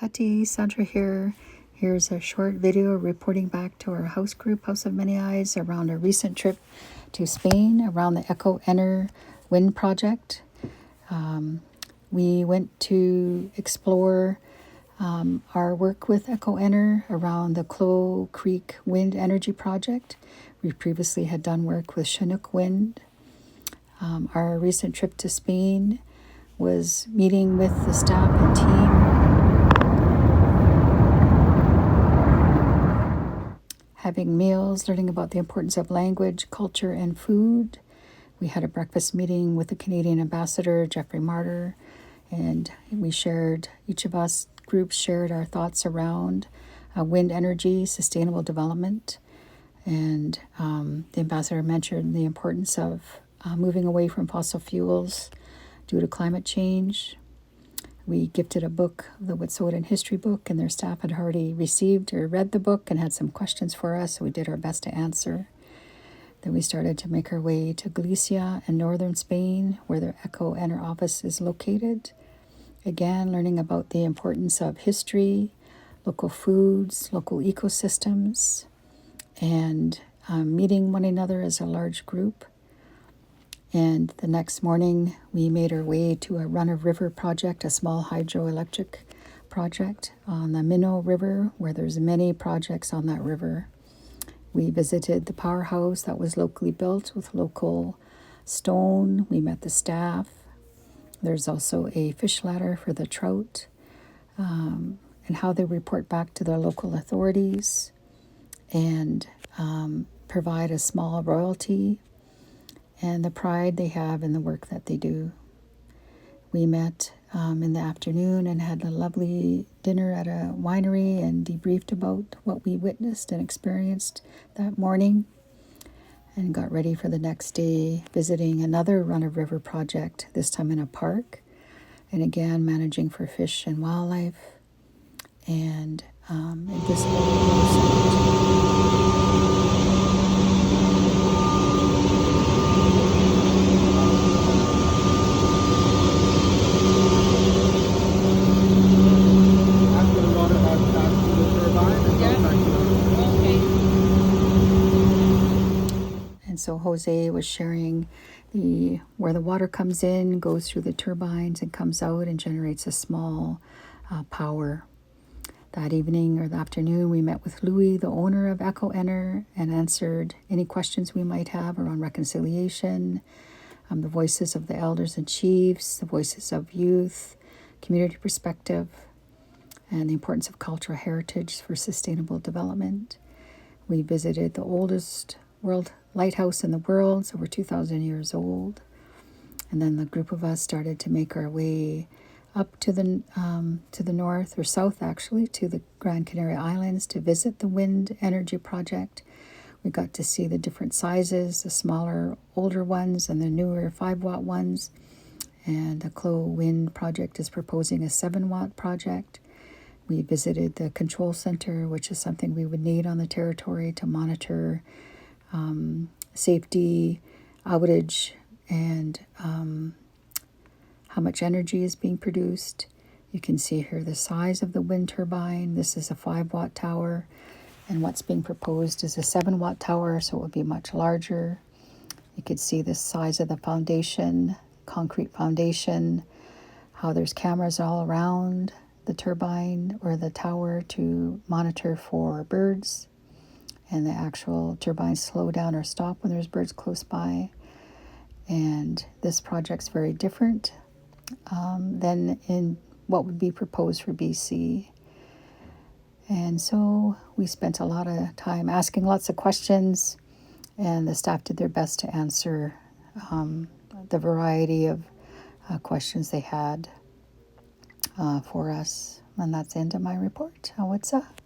Hati, Sandra here. Here's a short video reporting back to our house group, House of Many Eyes, around a recent trip to Spain around the Ecoener wind project. We went to explore our work with Ecoener around the Clow Creek Wind Energy Project. We previously had done work with Chinook Wind. Our recent trip to Spain was meeting with the staff and team, having meals, learning about the importance of language, culture, and food. We had a breakfast meeting with the Canadian ambassador, Jeffrey Martyr, and each of us groups shared our thoughts around wind energy, sustainable development. And the ambassador mentioned the importance of moving away from fossil fuels due to climate change. We gifted a book, the Wet'suwet'en history book, and their staff had already received or read the book and had some questions for us, so we did our best to answer. Then we started to make our way to Galicia and northern Spain, where their Ecoener office is located. Again, learning about the importance of history, local foods, local ecosystems, and meeting one another as a large group. And the next morning, we made our way to a run-of-river project, a small hydroelectric project on the Minnow River, where there's many projects on that river. We visited the powerhouse that was locally built with local stone. We met the staff. There's also a fish ladder for the trout, and how they report back to their local authorities and provide a small royalty and the pride they have in the work that they do. We met in the afternoon and had a lovely dinner at a winery and debriefed about what we witnessed and experienced that morning, and got ready for the next day, visiting another run-of-river project, this time in a park, and again managing for fish and wildlife and so Jose was sharing where the water comes in, goes through the turbines, and comes out and generates a small power. That evening or the afternoon, we met with Louis, the owner of Ecoener, and answered any questions we might have around reconciliation, the voices of the elders and chiefs, the voices of youth, community perspective, and the importance of cultural heritage for sustainable development. We visited the oldest world lighthouse in the world, it's over 2,000 years old. And then the group of us started to make our way up to the north, or south actually, to the Gran Canaria Islands to visit the wind energy project. We got to see the different sizes, the smaller, older ones and the newer 5-watt ones. And the Clow Wind project is proposing a 7-watt project. We visited the control center, which is something we would need on the territory to monitor safety, outage, and how much energy is being produced. You can see here the size of the wind turbine. This is a 5-watt tower, and what's being proposed is a 7-watt tower, so it would be much larger. You could see the size of the foundation, concrete foundation, how there's cameras all around the turbine or the tower to monitor for birds, and the actual turbines slow down or stop when there's birds close by. And this project's very different than in what would be proposed for BC. And so we spent a lot of time asking lots of questions, and the staff did their best to answer the variety of questions they had for us. And that's the end of my report. What's up?